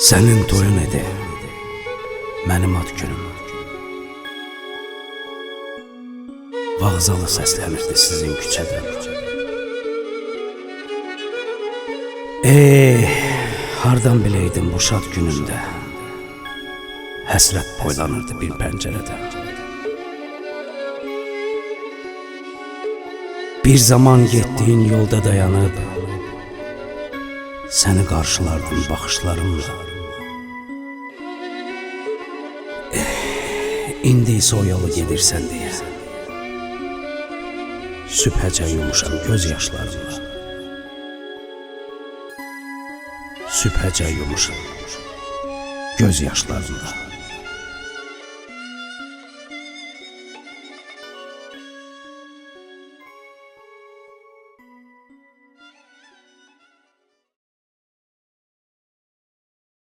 Sənin toyun idi, mənim ad günüm. Vağzalı səslənirdi sizin küçədən. Hardan biləydim bu şad günündə, həsrət boylanırdı bir pəncərədən. Bir zaman getdiyin yolda dayanıb, səni qarşılardım baxışlarımla. İndi isə o yolu gedirsən deyə, sübhəcə yumuşam göz yaşlarımla. Sübhəcə yumuşam göz yaşlarımla.